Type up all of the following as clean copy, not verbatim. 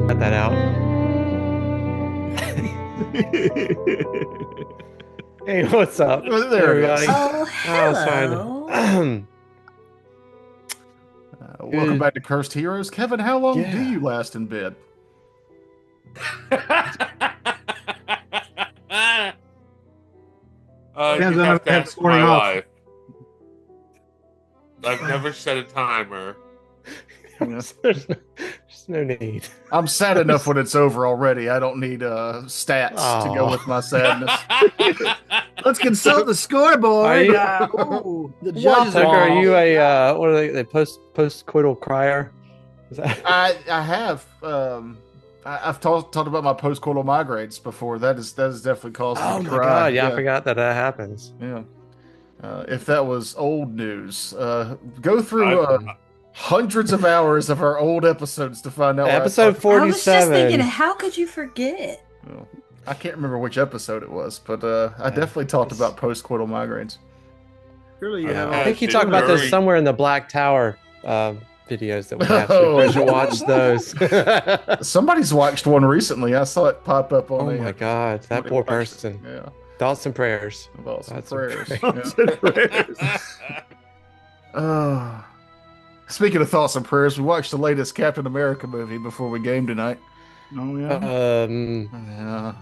Cut that out. Hey, what's up, Oh, there it is. everybody? Oh, Oh, it's hello. fine. Welcome back to Cursed Heroes. Kevin, how long do Yeah. you last in bed? You Depends on have if to I have ask the morning my off. wife. I've never set a timer. There's no need. I'm sad enough when it's over already. I don't need stats to go Aw. with my sadness. Let's consult the scoreboard. Are you- The Wah, judges Tucker, are. are you a what are they post-coital crier? Is that I have I've talked about my postcoital migraines before. That is definitely caused me Oh to my cry. god, yeah, I forgot that happens. Yeah. If that was old news, go through hundreds of hours of our old episodes to find out. Episode I was just 47. thinking, how could you forget? Well, I can't remember which episode it was, but I definitely talked about postcoital migraines. Surely you have I all think you the talked about this Very- somewhere in the Black Tower videos that we have, so you should watch those. Somebody's watched one recently. I saw it pop up on. Oh my god, that somebody poor watched it. person. Yeah, Thoughts and prayers. about some Thoughts and prayers. prayers. Yeah. Speaking of thoughts and prayers, we watched the latest Captain America movie before we game tonight. Oh yeah. Yeah.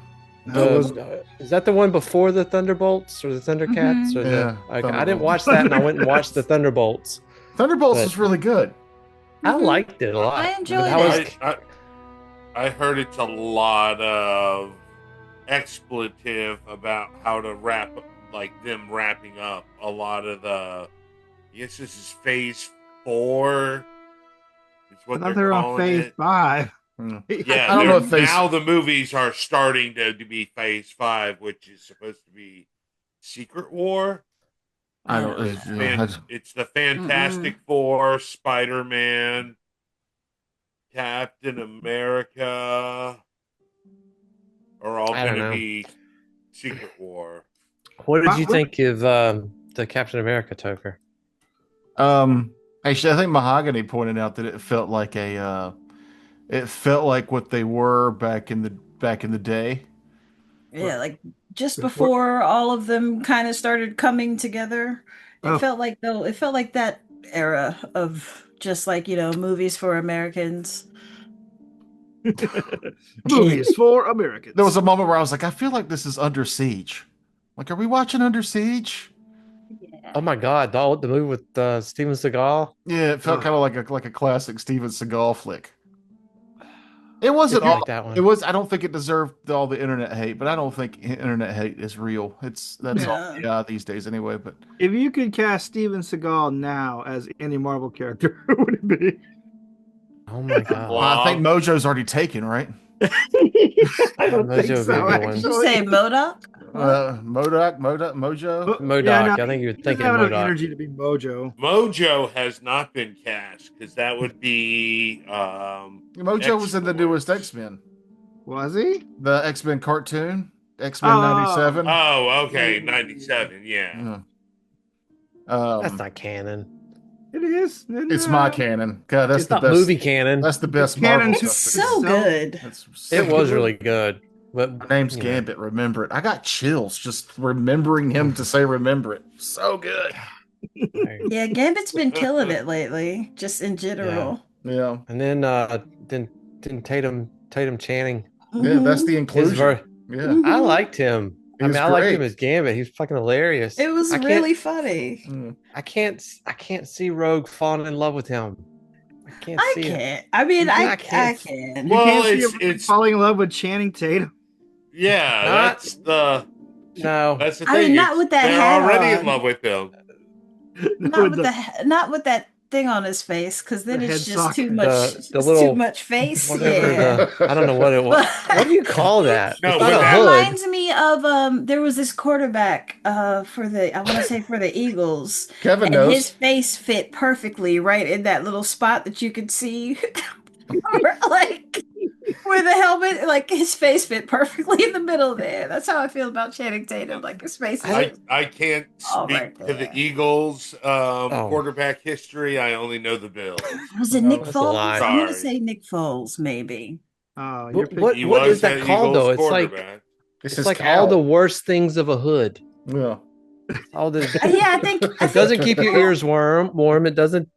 Is that the one before the Thunderbolts or the Thundercats? Or Yeah, I didn't Thunderbolts. watch that, and I went and watched the Thunderbolts. Thunderbolts But- was really good. I liked it a lot. I enjoyed That it. was- I heard it's a lot of expletive about how to wrap, like them wrapping up a lot of the. I guess this is phase 4. Is I what thought they were on calling phase it. 5. Yeah, I don't know if phase- now the movies are starting to be phase 5, which is supposed to be Secret War. I don't. It's the Fantastic Four, Spider-Man, Captain America are all I don't going to know. be Secret War. What did you think of the Captain America Toker? Actually, I think Mahogany pointed out that it felt like what they were back in the day. Yeah, like just before all of them kind of started coming together. It Oh. felt like that era of just like, movies for Americans. Movies for Americans. There was a moment where I was like, I feel like this is Under Siege. Like, are we watching Under Siege? Yeah. Oh my god, the movie with Steven Seagal. Yeah, it felt Ugh. kind of like a classic Steven Seagal flick. It wasn't I all. like that one. It was. I don't think it deserved all the internet hate, but I don't think internet hate is real. That's all Yeah. these days anyway. But If you could cast Steven Seagal now as any Marvel character, who would it be? Oh my god. well, I think Mojo's already taken, right? I don't Mojo think would be so, a good one. Did you actually. say Modoc? Mojo. Modoc. Yeah, I think you were he doesn't thinking have enough Modoc. energy to be Mojo. Mojo has not been cast because that would be. Mojo was in the X-Force. newest X-Men, Was he? the X-Men cartoon, X-Men Oh. '97. Oh, okay, 97. Yeah. That's not canon. It is. Isn't It's it? my canon. God, that's It's the not best. movie canon. That's the best canon Marvel to- stuff. So good. It was really good. But My name's you know. Gambit. Remember it. I got chills just remembering him to say "remember it." So good. Yeah, Gambit's been killing it lately, just in general. Yeah, And then Tatum Channing. yeah. That's the His inclusion. ver- I liked him. I He's mean, I liked great. him as Gambit. He's fucking hilarious. It was I can't- really funny. Mm. I can't see Rogue falling in love with him. I can't I see it. can't. I mean, I I can't. can. You Well, can't see it's- him it's- falling in love with Channing Tatum. Yeah, Not- that's the No. that's the I thing. mean, not with that They're hat already on. in love with him. Not with that thing on his face, because then The it's head just sock. too much. The It's little- too much face. Whatever Yeah. I don't know what it was. What do you call that? No, It's not but a that- It hood. reminds me of there was this quarterback for the I want to say for the Eagles, Kevin and knows. his face fit perfectly right in that little spot that you could see. like where the helmet, like his face fit perfectly in the middle there. That's how I feel about Channing Tatum. Like his face is I can't all speak right to the there. Eagles quarterback history. I only know the Bills. Was it Nick That's a Foles? lie. I'm gonna Sorry. say Nick Foles, maybe. Oh, What you're what, He what was is that the called Eagles though? It's like quarterback. This it's is like Cal. all the worst things of a hood. Yeah. All the Yeah, I think it doesn't keep your ears warm. It doesn't,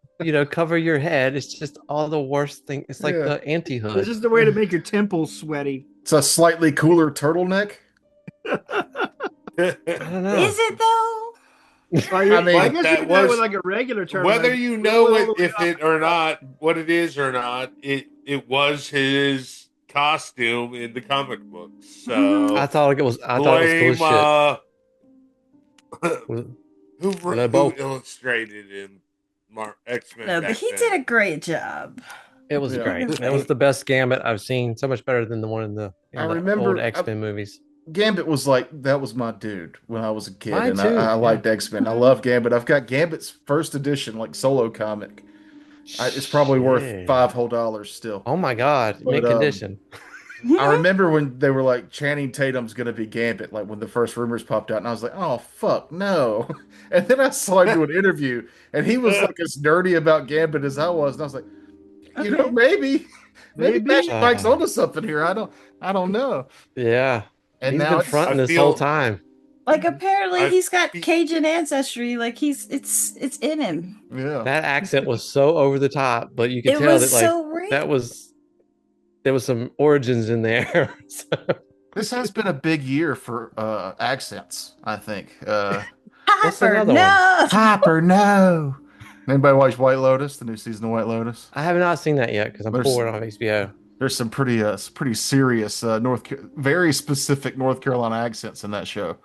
cover your head. It's just all the worst thing. It's like Yeah. the It's anti-hood. just a way to make your temples sweaty. It's a slightly cooler turtleneck. I don't know. is it though? I mean, I guess that you could do that with was- like a regular turtleneck. Whether you Roll know all the it, way if up. it or not, what it is or not, it was his costume in the comic books. So I thought it was cool as blame shit. who illustrated in X-Men No, but back he then. did a great job. It was Yeah. great. was It was great. the best Gambit I've seen. So much better than the one in the I old remember X-Men movies. Gambit was like that was my dude when I was a kid, Mine and too, I yeah. liked X-Men. I love Gambit. I've got Gambit's first edition, like solo comic. It's probably worth Shit. $5 whole still. Oh my God. But, Mint condition. I remember when they were like Channing Tatum's gonna be Gambit, like when the first rumors popped out, and I was like, oh fuck no. And then I saw him do an interview, and he was like as nerdy about Gambit as I was, and I was like, Okay. maybe Magic Mike's Uh, onto something here. I don't know. Yeah. And He's now been it's, fronting I this whole feel- time. Like apparently I- he's got Cajun ancestry. Like it's in him. yeah. That accent was so over the top, but you could It tell was that like so real. there was some origins in there. So, This has been a big year for accents, I think. What's Hopper, another no. Hopper, no. Anybody watch White Lotus, the new season of White Lotus? I have not seen that yet because I'm There's- poor on HBO. There's some pretty serious very specific North Carolina accents in that show.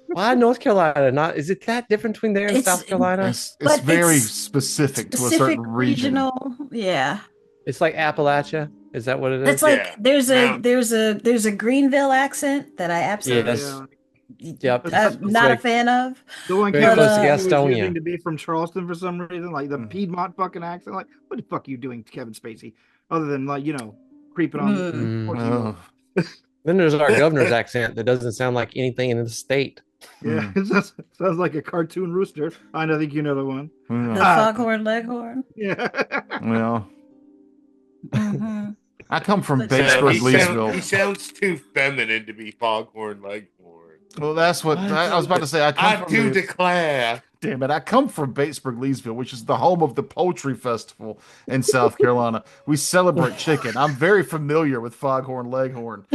Why North Carolina? Not is it that different between there and It's- South Carolina? It's But very it's specific to a Specific certain region. regional. Yeah. It's like Appalachia. Is that what it is? It's like Yeah. there's Now- a Greenville accent that I absolutely Yes. Yep. I'm not a fan of. The one Very But, Kevin close to Spacey was Gastonia. using to be from Charleston for some reason, like the Mm. Piedmont fucking accent. Like, what the fuck are you doing, Kevin Spacey? Other than like creeping on. Mm. Oh, Then there's our governor's accent that doesn't sound like anything in the state. Yeah, it sounds like a cartoon rooster. I think you know the one. The yeah. foghorn leghorn. Yeah. Well, hmm I come from But- Batesburg, he Leesville. sounds too feminine to be Foghorn Leghorn. Well, that's what I was about to say. I I come do from declare. damn it. I come from Batesburg, Leesville, which is the home of the Poultry Festival in South Carolina. We celebrate chicken. I'm very familiar with Foghorn Leghorn.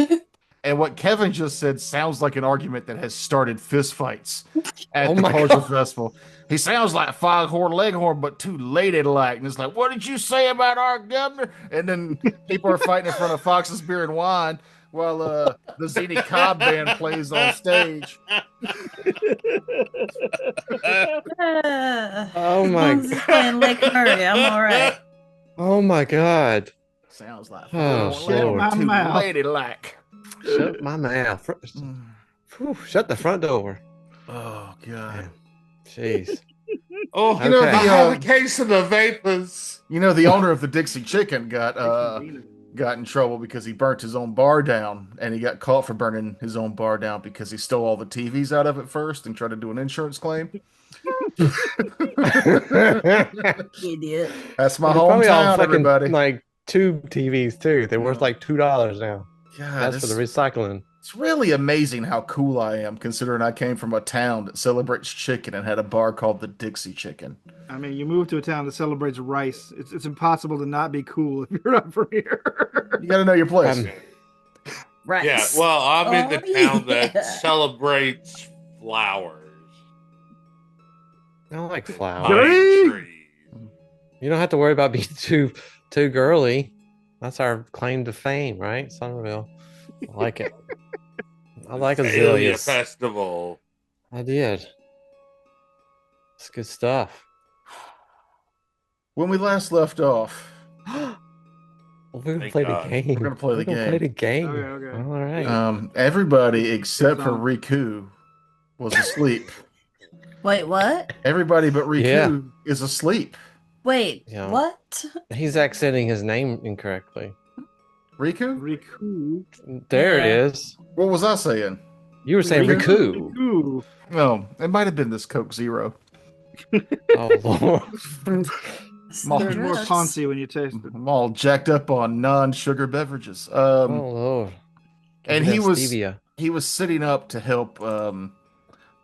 And what Kevin just said sounds like an argument that has started fistfights at Oh the my Poultry God. Festival. He sounds like Foghorn Leghorn, but too ladylike. And it's like, what did you say about our governor? And then people are fighting in front of Fox's Beer and Wine while the Zini Cobb band plays on stage. Oh my As long as it's playing Lake Murray, I'm all right. Oh my God. Sounds like Oh, Foghorn Leghorn, Lord. too My mouth. ladylike. Shut my mouth. Whew, shut the front door. Oh, God. Jeez. Oh, You know, I the, have a case of the vapors. You know, the owner of the Dixie Chicken got in trouble because he burnt his own bar down, and he got caught for burning his own bar down because he stole all the TVs out of it first and tried to do an insurance claim. Idiot. That's my They're probably all hometown, fucking, everybody. like tube TVs too. They're worth like $2 now. God, That's for the recycling. it's really amazing how cool I am, considering I came from a town that celebrates chicken and had a bar called the Dixie Chicken. I mean, you move to a town that celebrates rice. It's impossible to not be cool if you're not from here. You got to know your place. Right. Yeah, well, I'm in the town yeah. that celebrates flowers. I don't like flowers. Pine trees. You don't have to worry about being too girly. That's our claim to fame, right? Somerville. I like it. I like Azalea azaleas. Festival. I did. It's good stuff. When we last left off, We're gonna Thank play God. the game. We're gonna play the We're gonna game. play the game. Okay. All right. everybody except Good for song. Riku was asleep. Wait, what? Everybody but Riku Yeah. is asleep. Wait, You know, what? he's accenting his name incorrectly. Riku? Riku. There it Yeah. is. What was I saying? You were saying Riku. Riku. No, it might have been this Coke Zero. Oh Lord. It's Mom. the There's more drugs. Ponzi when you taste it. I'm all jacked up on non-sugar beverages. Oh Lord. Give And me he that was stevia. sitting up to help the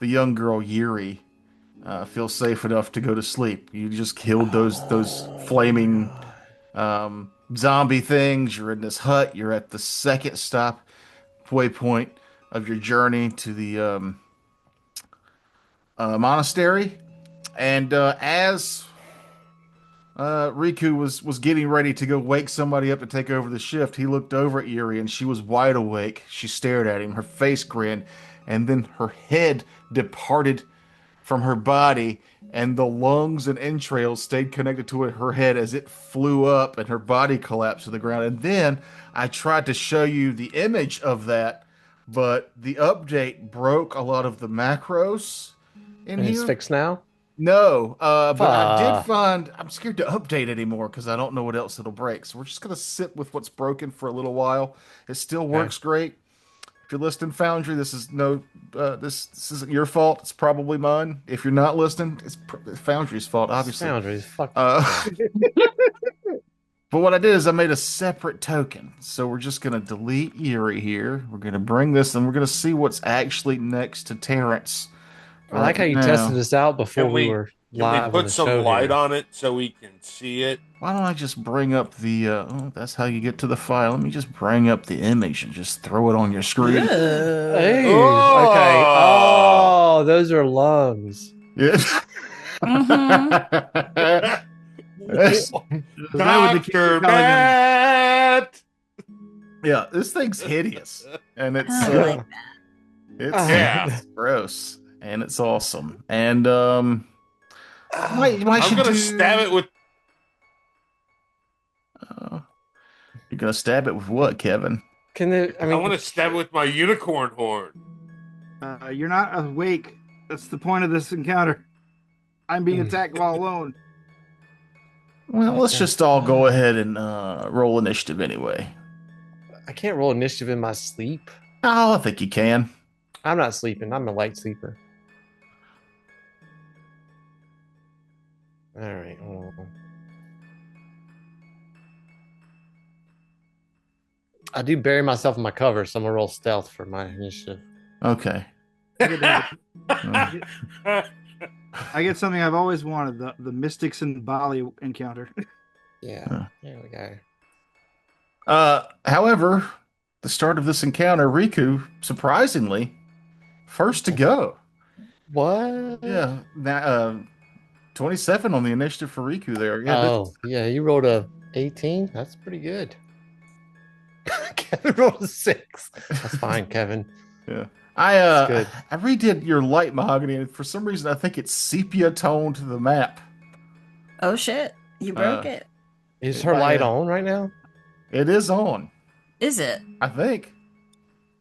young girl Yuri feel safe enough to go to sleep. You just killed those flaming zombie things. You're in this hut. You're at the second stop waypoint of your journey to the monastery. And as Riku was getting ready to go wake somebody up to take over the shift, he looked over at Yuri and she was wide awake. She stared at him, her face grinned, and then her head departed from her body, and the lungs and entrails stayed connected to her head as it flew up and her body collapsed to the ground. And then I tried to show you the image of that, but the update broke a lot of the macros in And it's here. fixed now? No, but I did Fuck. find I'm scared to update anymore because I don't know what else it'll break. So we're just gonna sit with what's broken for a little while. It still Okay. works great. If you're listening, Foundry, this is no, this isn't your fault. It's probably mine. If you're not listening, it's Foundry's fault, obviously. Boundaries. Fuck. Uh, but what I did is I made a separate token. So we're just gonna delete Yuri here. We're gonna bring this, and we're gonna see what's actually next to Terrence. I like how right you now. tested this out before Can we we were can we live on put the some show light here. on it so we can see it? Why don't I just bring up the, oh, that's how you get to the file. Let me just bring up the image and just throw it on your screen. Hey, Oh! okay. Oh, those are lungs. Yeah. Is that what the kids are Dr. calling him? Matt! Yeah, this thing's hideous. And it's, I like it's Yeah. gross. And it's awesome. And, might I'm should gonna do, stab it with you're gonna stab it with what, Kevin? Can it? I I mean, want to stab it with my unicorn horn. You're not awake. That's the point of this encounter. I'm being Hmm. attacked while alone. Well, let's just all go ahead and roll initiative anyway. I can't roll initiative in my sleep. Oh, I think you can. I'm not sleeping. I'm a light sleeper. All right. Hold on. I do bury myself in my cover, so I'm gonna roll stealth for my initiative. Okay. I get something I've always wanted: the Mystics and Bali encounter. Yeah. There we go. However, the start of this encounter, Riku, surprisingly, first to go. What? Yeah, 27 on the initiative for Riku there. Yeah, Oh, yeah. You rolled a 18. That's pretty good. Kevin rolled a 6. That's fine, Kevin. yeah. That's good. I redid your light mahogany, and for some reason, I think it's sepia toned to the map. Oh shit! You broke it. Is her light Yeah. on right now? It is on, Is it? I think.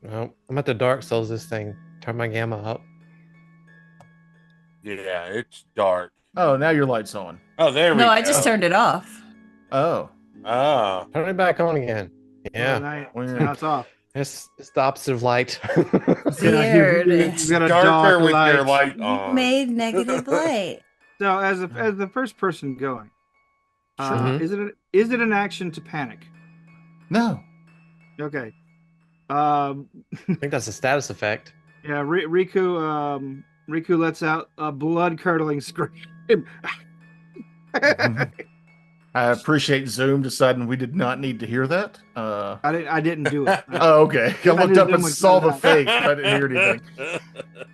No. I'm at the Dark Souls this thing. Turn my gamma up. Yeah, it's dark. Oh, now your light's on. Oh, there we No, go. I just turned it off. Oh, Oh. Turn it back on again. Yeah. Now it's off. It's the opposite of light. Weird. You've got a Darker dark with light. your light You on. made negative light. So as the first person going, Sure. is it an action to panic? no. Okay. I think that's a status effect. Yeah, Riku lets out a blood curdling scream. I appreciate Zoom deciding we did not need to hear that. I didn't do it. Oh, okay. I looked up and Zoom saw the would- face, but I didn't hear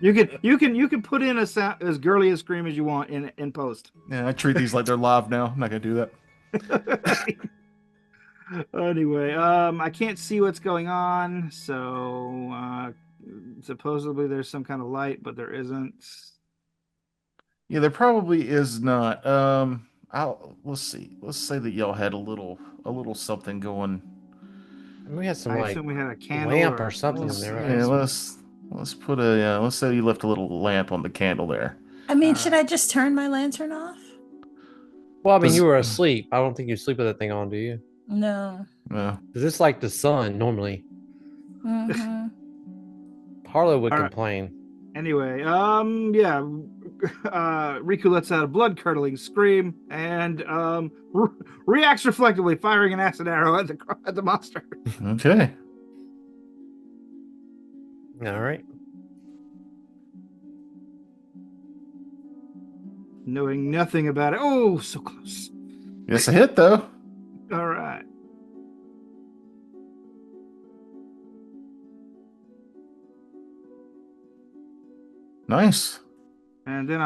anything. You can put in a sound as girly a scream as you want in post. Yeah, I treat these like they're live now. I'm not gonna do that. Anyway, I can't see what's going on, so supposedly there's some kind of light, but there isn't. Yeah, there probably is not. Let's see. Let's say that y'all had a little something going. We had some I like assume we had a candle lamp or something in let's- there, right? Yeah, let's put a let's say you left a little lamp on the candle there. I mean, should I just turn my lantern off? Well, I mean, Does- you were asleep. I don't think you sleep with that thing on, do you? No. Yeah. Is this like the sun normally? Mm-hmm. Harlow would All right. complain. Anyway, yeah. Riku lets out a blood-curdling scream and reacts reflectively, firing an acid arrow at the monster. Okay. All right. Knowing nothing about it. Oh, so close. It's a hit though. All right. Nice. And then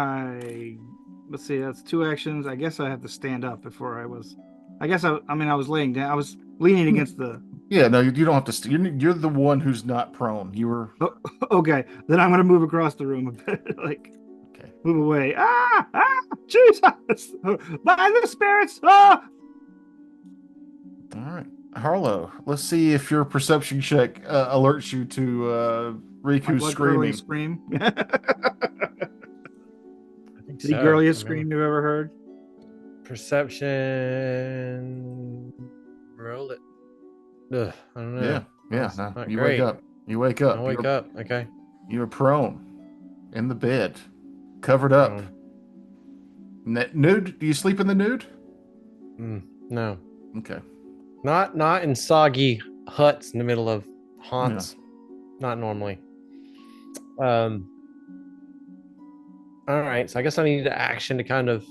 let's see, that's 2 actions. I guess I have to stand up before I was. I guess I mean, I was laying down. I was leaning against the. Yeah, no, you don't have to. You're the one who's not prone. You were Oh, okay, then I'm gonna move across the room a bit, like okay. move away. Jesus! By the spirits! Ah! All right, Harlow. Let's see if your perception check alerts you to My Riku blood-curdling screaming. scream. I think The so. girliest scream you've ever heard. Perception. Roll it. Ugh, I don't know. Yeah, That's no. not You great. wake up. You wake up. I wake up. Okay. You're prone in the bed, covered up. Nude? Do you sleep in the nude? No. Okay. Not in soggy huts in the middle of haunts. Not normally. All right. So I guess I need action to kind of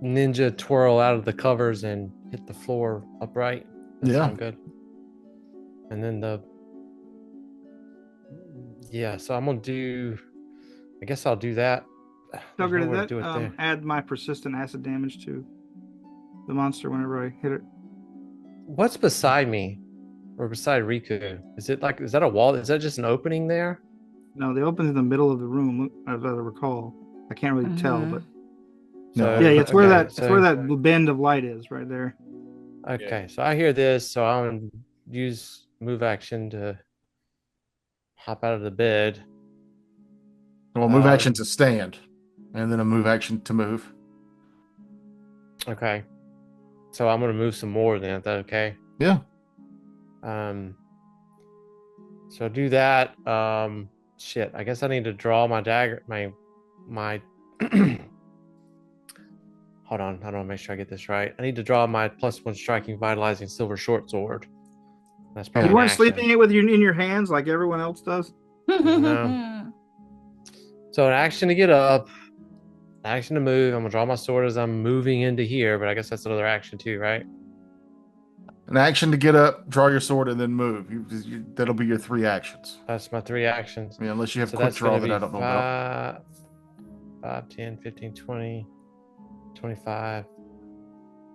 ninja twirl out of the covers and hit the floor upright. That Yeah. sound good. And then so I'm gonna do. I guess I'll do that. There's Tugger, nowhere to did do it that there. add my persistent acid damage to the monster whenever I hit it? What's beside me, or beside Riku? Is that a wall? Is that just an opening there? No, they opened in the middle of the room, as I recall. I can't really tell, but No. yeah, it's where okay, it's where that bend of light is, right there. Okay, so I hear this, so I'm gonna use move action to hop out of the bed. Well, move action to stand, and then a move action to move. Okay, so I'm gonna move some more. Then is that okay? Yeah. So do that. Shit. I guess I need to draw my dagger. My. Hold on. I don't make sure I get this right. I need to draw my +1 striking, vitalizing silver short sword. That's probably You an weren't action. sleeping it with in your hands like everyone else does. No. So an action to get up, action to move. I'm gonna draw my sword as I'm moving into here, but I guess that's another action too, right? An action to get up, draw your sword, and then move. That'll be your 3 actions. That's my 3 actions. Yeah, unless you have So quick that's draw gonna that be I don't know about. 5, 10, 15, 20, 25.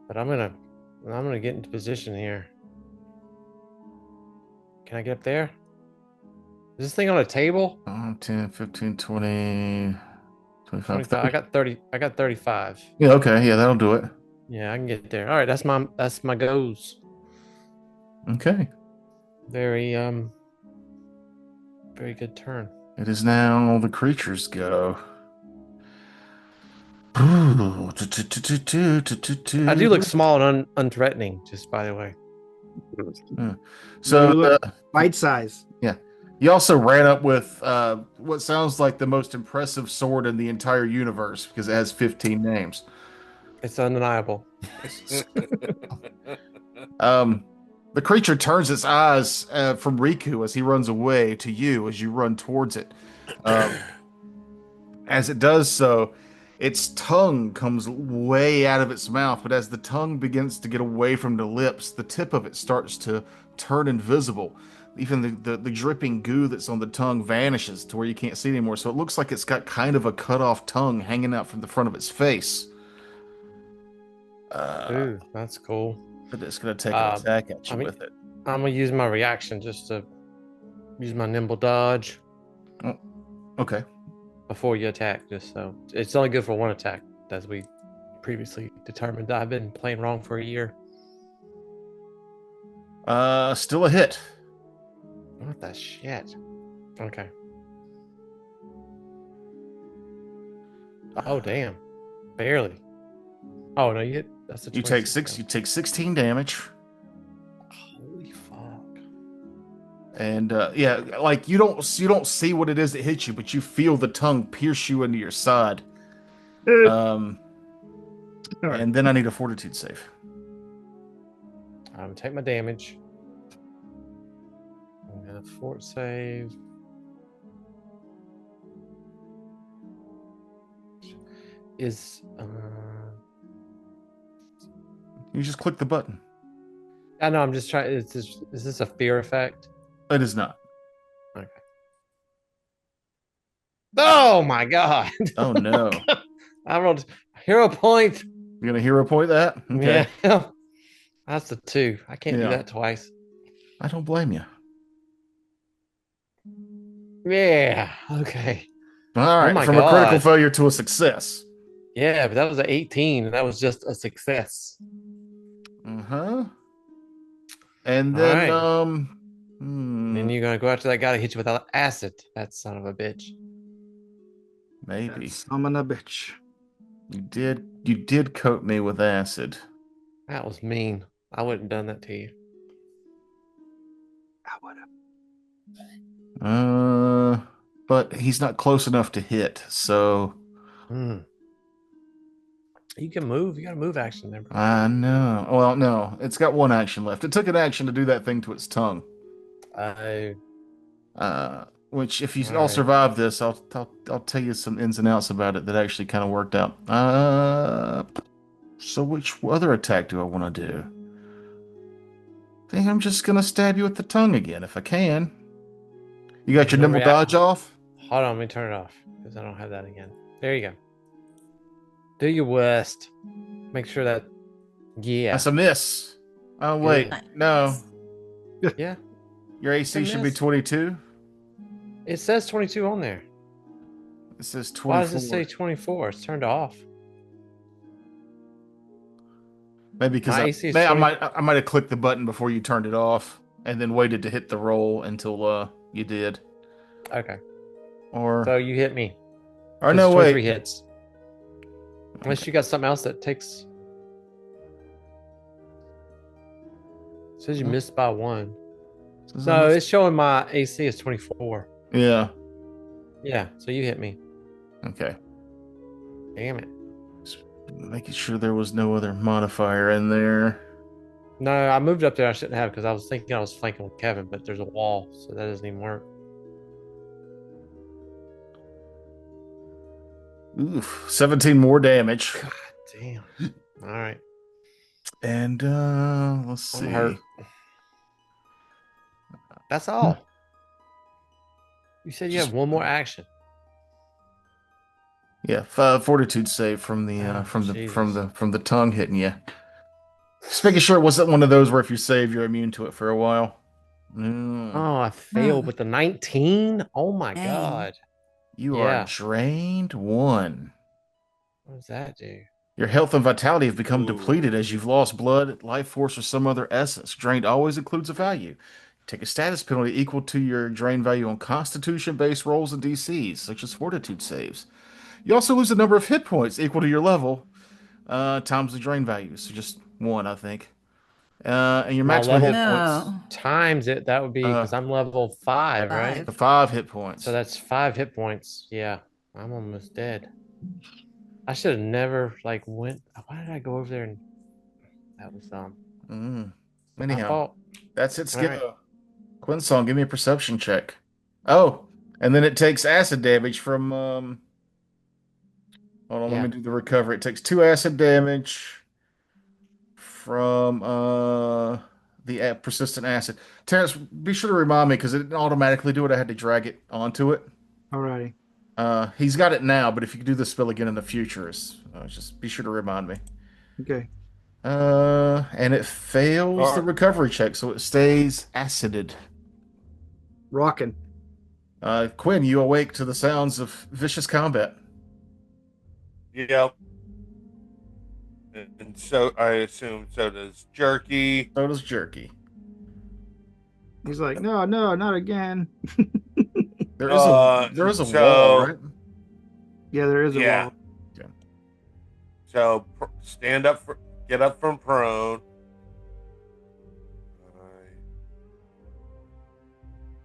But I'm gonna get into position here. Can I get up there? Is this thing on a table? 10, 15, 20, 25, 25. 30. I got 30. I got 35. Yeah, okay. Yeah, that'll do it. Yeah, I can get there. All right, that's my goes. Okay. Very very good turn. It is now the creatures go. I I do look small and unthreatening, just by the way. So You look bite size. you also ran up with what sounds like the most impressive sword in the entire universe because it has 15 names. It's undeniable. The creature turns its eyes from Riku as he runs away to you as you run towards it. As it does so, its tongue comes way out of its mouth, but as the tongue begins to get away from the lips, the tip of it starts to turn invisible. Even the dripping goo that's on the tongue vanishes to where you can't see it anymore. So it looks like it's got kind of a cut off tongue hanging out from the front of its face. Ooh, that's cool. But it's going to take an attack at you with it. I'm gonna use my reaction just to use my nimble dodge Oh, okay. before you attack. Just so it's only good for one attack, as we previously determined. I've been playing wrong for a year. Still a hit. What the shit? Okay. Oh damn. Barely. Oh no, you hit. That's a You take 26. You take 16 damage. Holy fuck! And yeah, like you don't see what it is that hits you, but you feel the tongue pierce you into your side. Um, All right. and then I need a fortitude save. Take my damage. I'm gonna fort save. Is You just click the button. I know. I'm just trying. Is this a fear effect? It is not. Okay. Oh my god! Oh no! I rolled hero point. You're gonna hero point that? Okay. Yeah, that's a 2. I can't do Yeah. that twice. I don't blame you. Yeah. Okay. All right, my from a critical God. failure to a success. Yeah, but that was an 18, and that was just a success. Uh-huh. And All then right. hmm, Then you're gonna go after that guy to hit you with acid. That son of a bitch. maybe. Summon a bitch. You did coat me with acid. That was mean. I wouldn't have done that to you. I would have. But he's not close enough to hit, so Hmm. You can move. You got a move action there, bro. I know. Well, no, it's got one action left. It took an action to do that thing to its tongue. Which if you all Alright. survive this, I'll tell you some ins and outs about it that actually kind of worked out. So which other attack do I want to do? I think I'm just gonna stab you with the tongue again if I can. You got your No nimble react- dodge off? Hold on, let me turn it off because I don't have that again. There you go. Do your worst. Make sure that. Yeah. That's a miss. Oh wait, Good. no. Yeah. Your AC It's a should be miss. 22. It says 22 on there. It says 24. Why does it say 24? It's turned off. Maybe because My I, AC is I 20 might have clicked the button before you turned it off and then waited to hit the roll until you did. Okay. Or So you hit me. or It's no 23 wait. hits. Unless you got something else that takes. It says you missed by 1. No, it's showing my AC is 24. Yeah. Yeah, so you hit me. Okay. Damn it. Just making sure there was no other modifier in there. No, I moved up there. I shouldn't have because I was thinking I was flanking with Kevin, but there's a wall, so that doesn't even work. Oof, 17 more damage. God damn. All right. And let's I'm see. hurt. That's all. You said you Just- have one more action. Yeah, fortitude save from the Oh, from Jesus. the tongue hitting you. Just making sure it wasn't one of those where if you save, you're immune to it for a while. Mm. Oh, I failed with the 19. Oh my Dang. God. You Yeah. are drained 1. What does that do? Your health and vitality have become Ooh. depleted as you've lost blood, life force, or some other essence. Drained always includes a value. Take a status penalty equal to your drain value on constitution-based rolls and DCs, such as fortitude saves. You also lose a number of hit points equal to your level, times the drain value. So just 1, I think. And your My maximum hit level- points, No. Times it, that would be because I'm level 5, right? Five. 5 hit points. So that's 5 hit points. Yeah. I'm almost dead. I should have never went. Why did I go over there and that was Mm. my Anyhow, fault. that's it, All right. Skippo. Quinsong, give me a perception check. Oh, and then it takes acid damage from hold on, Yeah. let me do the recovery. It takes 2 acid damage from the persistent acid. Terrence, be sure to remind me because it didn't automatically do it. I had to drag it onto it. Alrighty. He's got it now, but if you could do the spell again in the future, just be sure to remind me. Okay. And it fails the recovery check, so it stays acided. Rocking. Quinn, you awake to the sounds of vicious combat. Yep. And so I assume so does Jerky. So does Jerky. He's like, no, not again. There is a So- wall, right? Yeah, there is a Yeah. wall. So stand up for, get up from prone.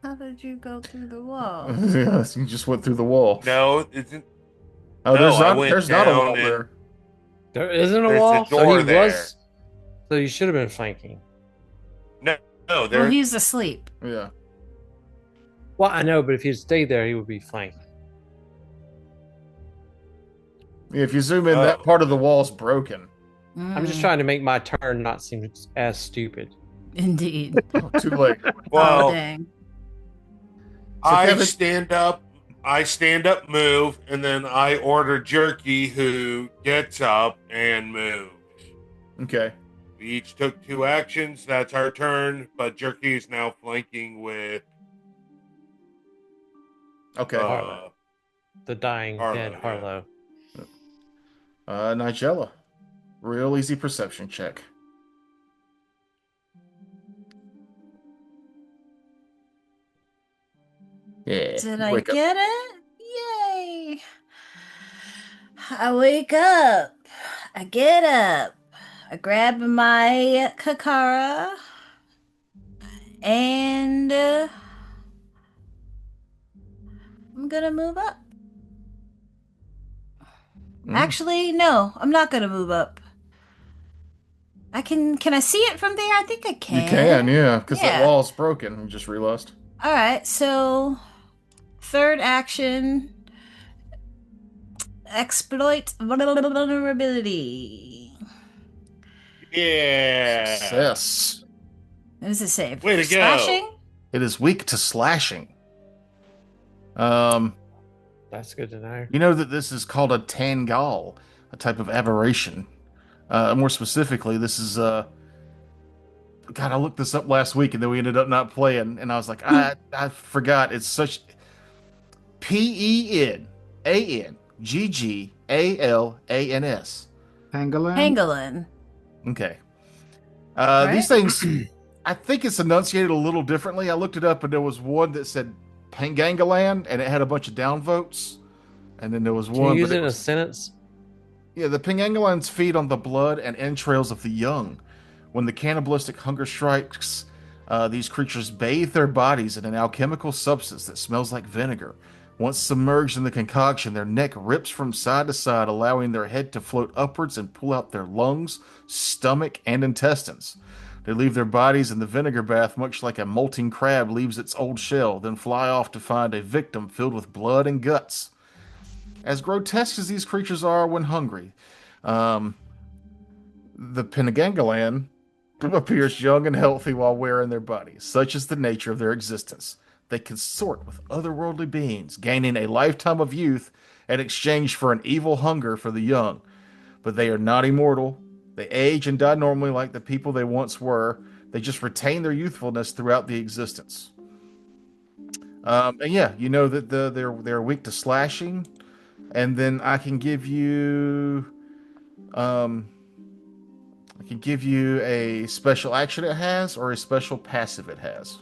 How did you go through the wall? Yes, you just went through the wall. No, isn't. Oh, No, I there's went not a down wall and there. There isn't a there's a wall, so door he there. was. So you should have been flanking. no, Well, there. he's asleep. Yeah. Well, I know, but if he'd stayed there, he would be flanking. If you zoom in, that part of the wall's broken. I'm just trying to make my turn not seem as stupid. Indeed. Oh, too late. Oh, Well, dang. I Kevin- stand up, move, and then I order Jerky, who gets up and moves. Okay. We each took 2 actions. That's our turn, but Jerky is now flanking with Okay. Harlow. The dying Harlow, dead yeah. Harlow. Nigella. Real easy perception check. Yeah. Did I wake up. get it? Yay! I wake up. I get up. I grab my Kakara. And I'm gonna move up. Actually, no, I'm not gonna move up. Can I see it from there? I think I can. You can, yeah, because that Yeah. wall's broken. We just realized. All right, so third action, exploit vulnerability. Yeah. Success. What does it say? Way to go. Slashing? It is weak to slashing. That's good to know. You know that this is called a Tangal, a type of aberration. More specifically, this is God, I looked this up last week and then we ended up not playing, and I was like, I forgot. It's such Penganggallans. Pangolin. Pangolin. Okay. Right. These things, I think it's enunciated a little differently. I looked it up and there was one that said Pengangaland and it had a bunch of downvotes. And then there was Can one. you use but it in a was- sentence? Yeah, the Pengangalans feed on the blood and entrails of the young. When the cannibalistic hunger strikes, these creatures bathe their bodies in an alchemical substance that smells like vinegar. Once submerged in the concoction, their neck rips from side to side, allowing their head to float upwards and pull out their lungs, stomach, and intestines. They leave their bodies in the vinegar bath much like a molting crab leaves its old shell, then fly off to find a victim filled with blood and guts. As grotesque as these creatures are when hungry, the Pengangalan appears young and healthy while wearing their bodies. Such is the nature of their existence. They consort with otherworldly beings, gaining a lifetime of youth in exchange for an evil hunger for the young. But they are not immortal. They age and die normally like the people they once were. They just retain their youthfulness throughout the existence. And yeah, you know that they're weak to slashing. And then I can give you a special action it has or a special passive it has.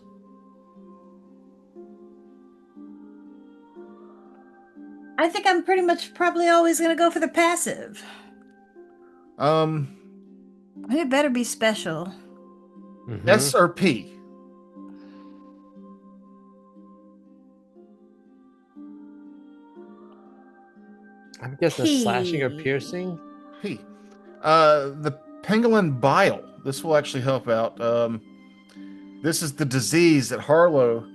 I think I'm pretty much probably always gonna go for the passive. It better be special. Mhm. S or P? I'm guessing P. slashing or piercing. P. The pangolin bile. This will actually help out. This is the disease that Harlow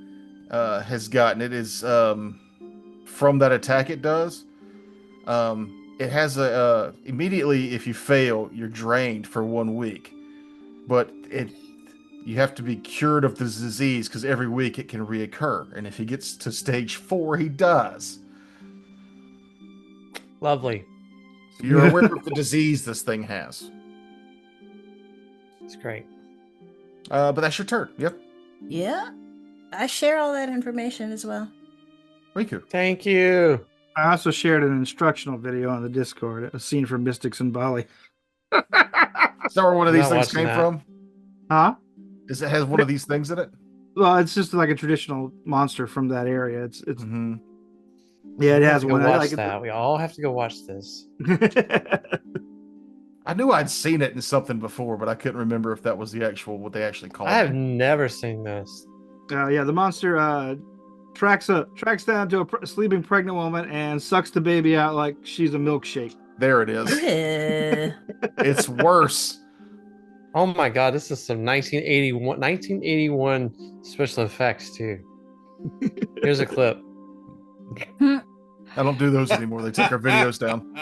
has gotten. It is from that attack it does. It has a immediately if you fail, you're drained for 1 week. But you have to be cured of the disease because every week it can reoccur. And if he gets to stage 4, he dies. Lovely. So you're aware of the disease this thing has. It's great. But that's your turn. Yep. Yeah. I share all that information as well. Riku. Thank you. I also shared an instructional video on the Discord, a scene from Mystics in Bali. Is that where one of I'm these not things watching came that. from? Huh? Does it has one of these things in it? Well, it's just like a traditional monster from that area. It's Mm-hmm. yeah, it We have has to go one. watch Like that. We all have to go watch this. I knew I'd seen it in something before, but I couldn't remember if that was what they actually called I have it. never seen this. Yeah, the monster tracks down to a sleeping pregnant woman and sucks the baby out like she's a milkshake. There it is. Yeah. It's worse. Oh my god, this is some 1981 special effects too. Here's a clip. I don't do those anymore. They take our videos down.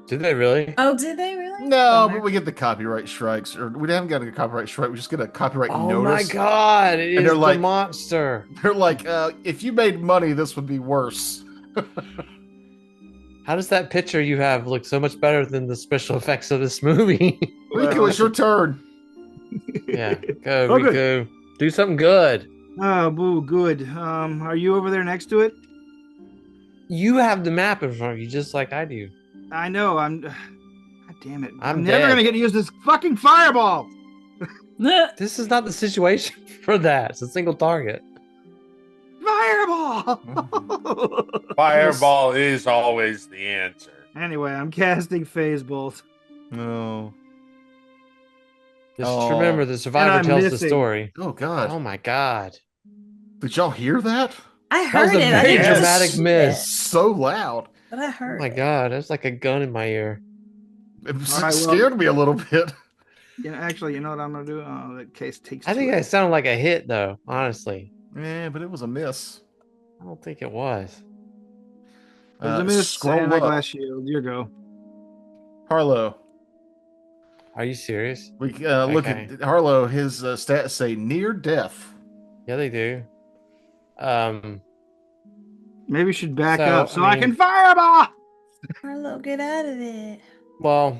Did they really? Oh, did they really? No, Bummer. but we get the copyright strikes, or we haven't got a copyright strike. We just get a copyright Oh notice. my god, it And is they're the like- monster. They're like, if you made money, this would be worse. How does that picture you have look so much better than the special effects of this movie? Rico, it's your turn. Yeah, go, Oh, good. Rico. Do something good. Oh, boo, good. Are you over there next to it? You have the map in front of you, just like I do. I know. God damn it! I'm never dead. gonna get to use this fucking fireball. This is not the situation for that. It's a single target. Fireball. Fireball is always the answer. Anyway, I'm casting phase bolt. No. Just Oh. remember, the survivor I'm tells the missing. story. Oh God! Oh my god. Did y'all hear that? I That was heard a it. I very didn't get to dramatic see miss. it, So loud. but I Oh heard my it. god, that's like a gun in my ear. It All right, well- scared me a little bit. Actually, you know what I'm gonna do? Oh, that case takes. I think two. that sounded like a hit, though. Honestly, Yeah, but it was a miss. I don't think it was. There's a miss Scroll and a up. glass shield. Your go. Harlow. Are you serious? We look Okay. at Harlow. His stats say near death. Yeah, they do. Maybe you should back So, up so I I mean- can fireball. Harlow, get out of it. Well,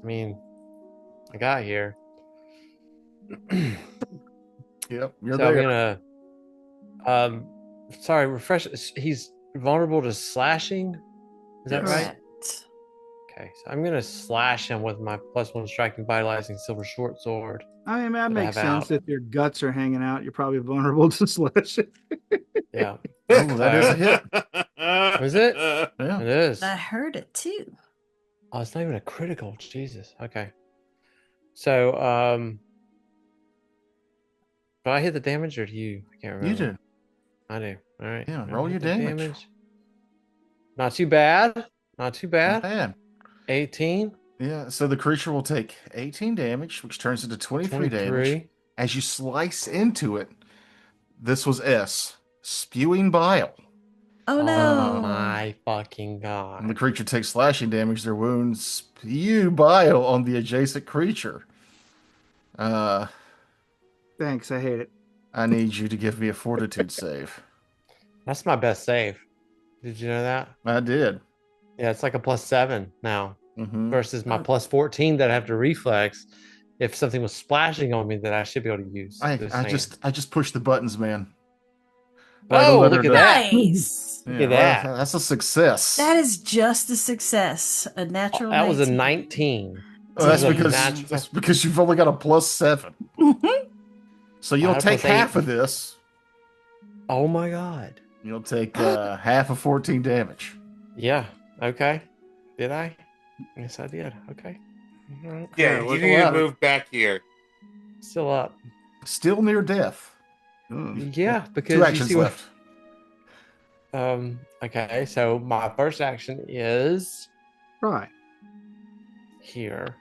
I mean, I got here. Yep, you're So I'm there. gonna sorry, refresh. He's vulnerable to slashing. Is that Yes. right? Correct. Okay, so I'm gonna slash him with my +1 striking vitalizing silver short sword. I mean, that That I makes have sense. out. If your guts are hanging out, you're probably vulnerable to slashing. Yeah, Oh, that is a hit. Is it? Yeah. it is. I heard it too. Oh, it's not even a critical. Jesus. Okay. So, do I hit the damage or do you? I can't remember. You do. I do. All right. Yeah, I roll hit your the damage. Not too bad. Not too Not bad. bad. 18, Yeah, so the creature will take 18 damage, which turns into 23 damage. 23. As you slice into it, this was S. Spewing bile. Oh Oh no. my fucking When the god. creature takes slashing damage, their wounds spew bile on the adjacent creature. Thanks. I hate it. I need you to give me a fortitude save. That's my best save. Did you know that? I did. Yeah, it's like a +7 now Mm-hmm. versus my +14 that I have to reflex if something was splashing on me that I should be able to use. I saying. just push the buttons, man. Oh, Like a look at letter that. Nice. Look at that. That's a success. That is just a success. A natural. That was a 19. 19. Oh, that's This is a because natural- you've only got a +7. So you'll I had a take +8. half of this. Oh my god. You'll take half of 14 damage. Yeah. Okay. Did I? Yes, I did. Okay. All right. Yeah, All you right, need well, to move back here. Still up. Still near death. Yeah, because 2 you actions see what- left. Okay, so my first action is Right. here,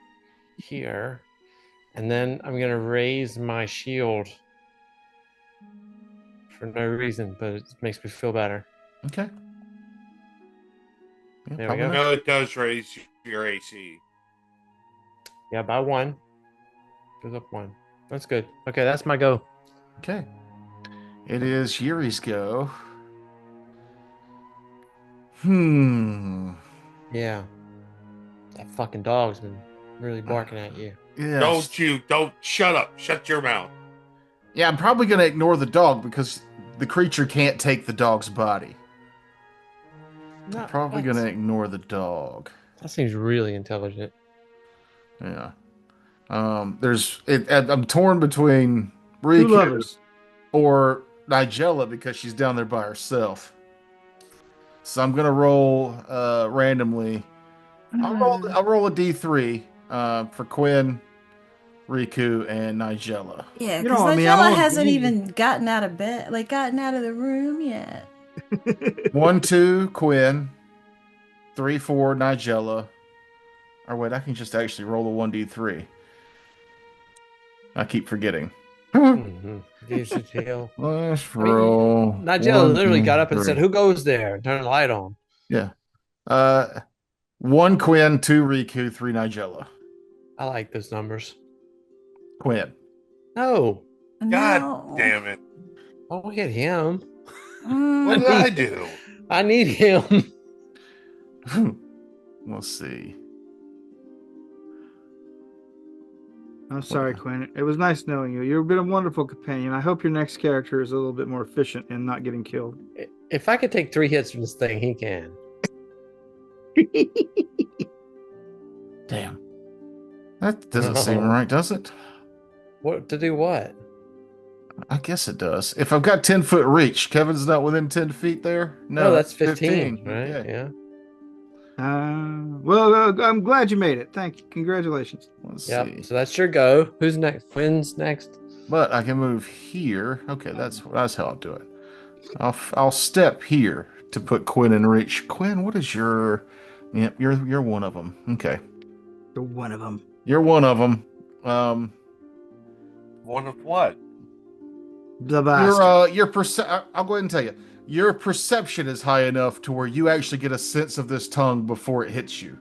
and then I'm gonna raise my shield for no reason, but it makes me feel better. Okay. Yeah, There we probably go. not. No, it does raise your AC. Yeah, by 1. Goes up 1. That's good. Okay, that's my go. Okay. It is Yuri's go. Yeah. That fucking dog's been really barking at you. Yeah. Don't shut up. Shut your mouth. Yeah, I'm probably going to ignore the dog because the creature can't take the dog's body. No, Probably that's- going to ignore the dog. That seems really intelligent. Yeah. I'm torn between Two Riku lovers. or Nigella because she's down there by herself. So I'm gonna roll randomly I'll roll a D3 for Quinn, Riku, and Nigella. Yeah, You because know what I mean? I'm Nigella almost hasn't bleeding. even gotten out of bed, like gotten out of the room yet. 1, 2, Quinn. 3, 4, Nigella. Or wait, I can just actually roll a 1D3. I keep forgetting. Mhm. Digital. Let's I mean, roll Nigel one, literally two, got up and said, three. "Who goes there? Turn the light on." Yeah. 1 Quinn, 2 Riku, 3 Nigella. I like those numbers. Quinn. No, God No. damn it. don't hit him. What did I I need- do? I need him. We'll see. I'm sorry, Quinn. It was nice knowing you. You've been a wonderful companion. I hope your next character is a little bit more efficient and not getting killed. If I could take 3 hits from this thing, he can. Damn. That doesn't seem No. right, does it? What to do? What? I guess it does. If I've got 10-foot reach, Kevin's not within 10 feet there? No, that's 15, right? Okay. Yeah. I'm glad you made it. Thank you. Congratulations. Let's Yep. see. So that's your go. Who's next? Quinn's next. But I can move here. Okay, that's how I'll do it. I'll step here to put Quinn in reach. Quinn, what is your? Yep, you're one of them. Okay, You're one of them. you're one of them. One of what? I'll go ahead and tell you. Your perception is high enough to where you actually get a sense of this tongue before it hits you.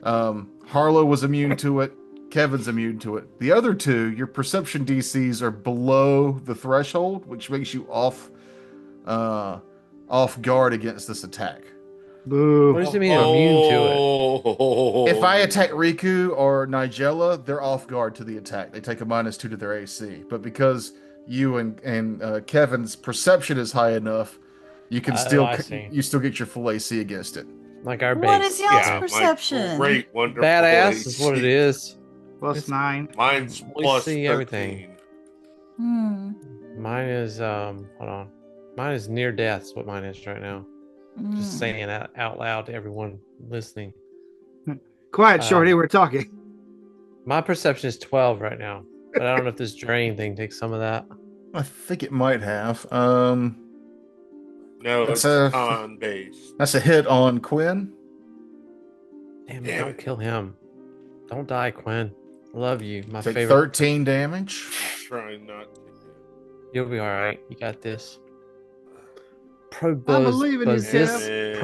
Harlow was immune to it. Kevin's immune to it. The other two, your perception DCs are below the threshold, which makes you off guard against this attack. Boo. What does it mean immune to it? Oh. If I attack Riku or Nigella, they're off guard to the attack. They take a -2 to their AC. But because you and Kevin's perception is high enough, you can I see. you still get your full AC against it. Like our What base. is y'all's Yeah, my perception? great, wonderful Badass is what it AC. is. Plus It's- 9. Mine's We plus see 13. everything. Hmm. Mine is hold on. Mine is near death is what mine is right now. Just Hmm. saying it out loud to everyone listening. Quiet, Shorty. We're talking. My perception is 12 right now. But I don't know if this drain thing takes some of that. I think it might have. No, That's it's a- con based. That's a hit on Quinn. Damn it, Damn don't it. kill him. Don't die, Quinn. Love you. My Take favorite. 13 damage. Trying not to. You'll be all right. You got this. I believe in you, Kev.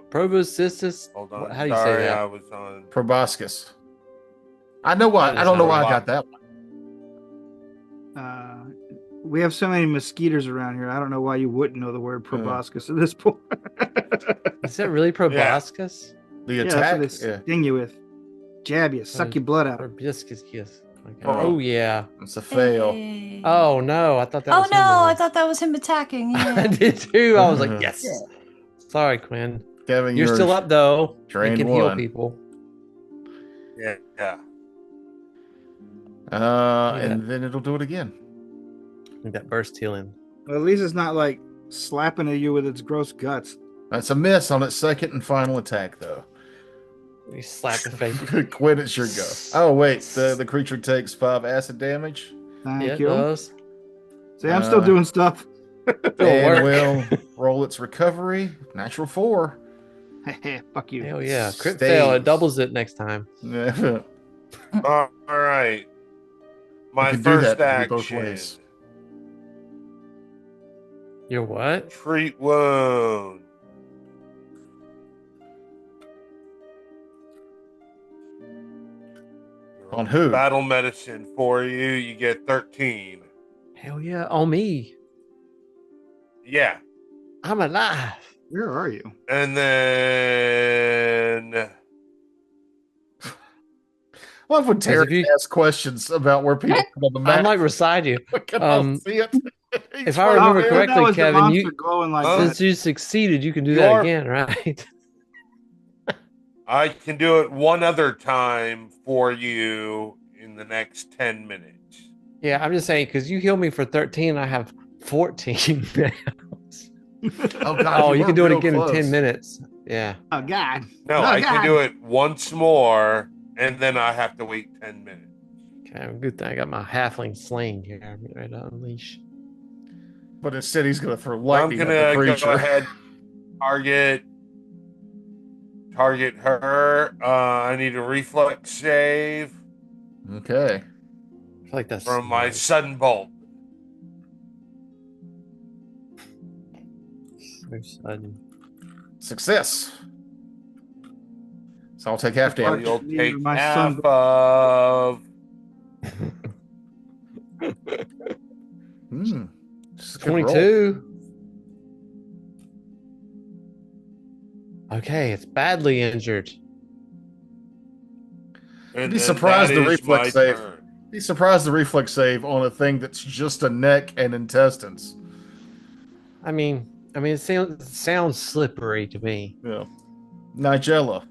Proboscis. Hold on. How do you say Sorry, that? I was on. Proboscis. I know why. That I is don't know not why I right. got that one. We have so many mosquitoes around here. I don't know why you wouldn't know the word proboscis at this point. Is that really proboscis? The Yeah, that's attack. what they Yeah, sting you with. Jab you, suck your blood out. Proboscis, yes. Okay. Oh. Oh yeah. it's a fail. Hey. Oh no, I thought that Oh was no, him. I thought that was him attacking. I Yeah. did too. I was like, yes. Yeah. Sorry, Quinn. Kevin, You're still up though. You drained can heal one. people. Yeah. Yeah. And then it'll do it again. I think that burst healing. Well, at least it's not like slapping at you with its gross guts. That's a miss on its second and final attack, though. You slap the face. Quinn, it's your go. Oh wait, the creature takes 5 acid damage, Thank Yeah, it you. does. See, I'm still doing stuff. and work. will roll its recovery. Natural 4. Fuck you. Hell yeah. Crit Stays. fail. It doubles it next time. All right. My can do first that in both action. ways. You're what? Treat wound. On who? Battle medicine for you. You get 13. Hell yeah. On me. Yeah. I'm alive. Where are you? And then Well, when Terry if you- asks questions about where people come on the map, I'm like beside you. we can all um, see it. if I remember that correctly, was the Kevin, monster you glowing like Huh? that. since you succeeded, you can do You that are- again, right? I can do it one other time for you in the next 10 minutes. Yeah, I'm just saying because you healed me for 13, I have 14 now. Oh, God, Oh, you were can do it real again close. in 10 minutes. Yeah. Oh God. No, Oh I God. can do it once more, and then I have to wait 10 minutes. Okay, good thing I got my halfling sling here. I'm ready to unleash. But instead, he's going to throw I'm lightning at the gonna go creature. ahead, target her. I need a reflex save Okay. I feel like that's from my like, sudden bolt. so sudden. Success. So I'll take half So damage. you'll Me take or my half son. of. Hmm. This is a good roll. 22. Okay, it's badly injured. And Be then surprised that the is my reflex save. turn. Be surprised the reflex save on a thing that's just a neck and intestines. I mean, it sounds slippery to me. Yeah. Nigella.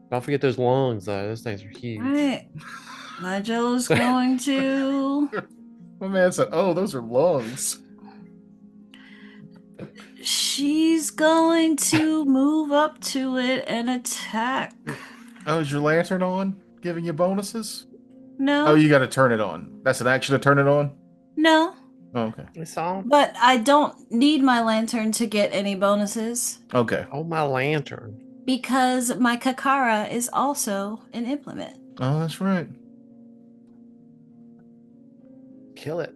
Don't forget those lungs, though. Those things are huge. All right. Nigel is going to. My man said, "Oh, those are lungs." She's going to move up to it and attack. Oh, is your lantern on? Giving you bonuses? No. Oh, you got to turn it on. That's an action to turn it on? No. Oh, okay. It's all. But I don't need my lantern to get any bonuses Okay. Oh, my lantern. because my Kakara is also an implement. Oh, that's right. Kill it.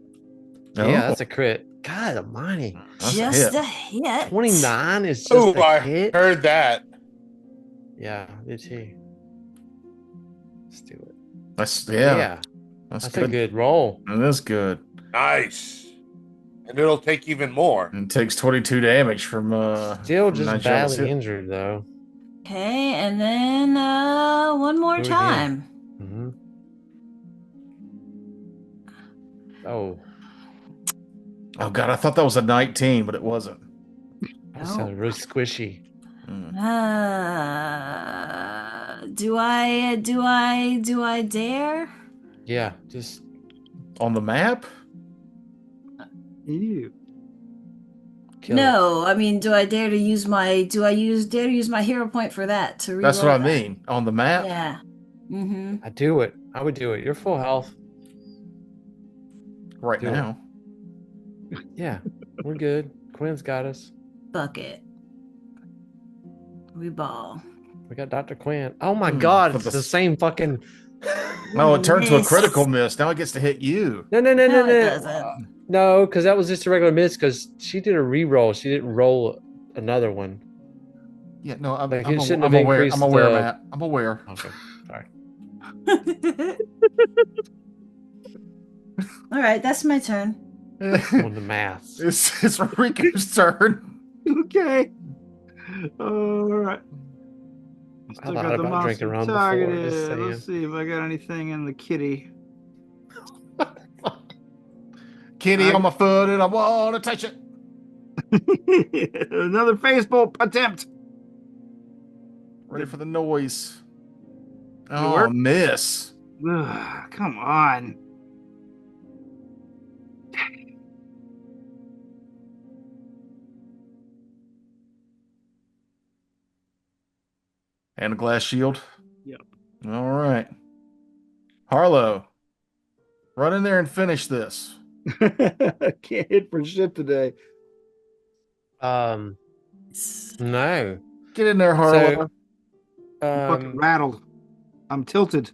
Oh, Yeah, that's a crit. God almighty. that's Just a a hit. hit. 29 is just Oh, a I hit. heard that. Yeah, did he? Let's do it. That's Yeah, That's that's good. a good roll. That is good. Nice. And it'll take even more. And takes 22 damage from Still from just Nigella's badly hit. injured, though. Okay, and then one more Do it time. hmm Oh, Oh god, I thought that was a 19, but it wasn't. that sounds really squishy. Mm. Do I dare? Yeah, just On the map? Ew. kill No, I mean, do I dare to use my? Dare to use my hero point for that to reroll? That's what I that? mean. On the map? Yeah. Mm-hmm. it. I do it. I would do it. You're full health. Right Do it. now. Yeah, we're good. Quinn's got us. Fuck it. We ball. We got Dr. Quinn. Oh my Hmm, god, for it's the the s- same fucking. No, it turned to a Miss. critical miss. Now it gets to hit you. No, No, it doesn't. No, because that was just a regular miss because she did a re-roll. She didn't roll another one. Yeah, no, Like, it shouldn't I'm have aware. increased I'm aware, the- Matt. I'm aware. Okay, sorry. All right, that's my turn. On the maths. It's Riku's turn. Okay. All right. Still thought got the about drinking monster rum before, targeted. just saying. Let's see if I got anything in the kitty. Kitty on my foot and I want to touch it. Another Facebook attempt. Ready for the noise. it Oh, work? miss. Ugh, come on. And a glass shield. Yep. All right. Harlow, run in there and finish this. Can't hit for shit today. No. Get in there, Harlow. I'm fucking Um, rattled. I'm tilted.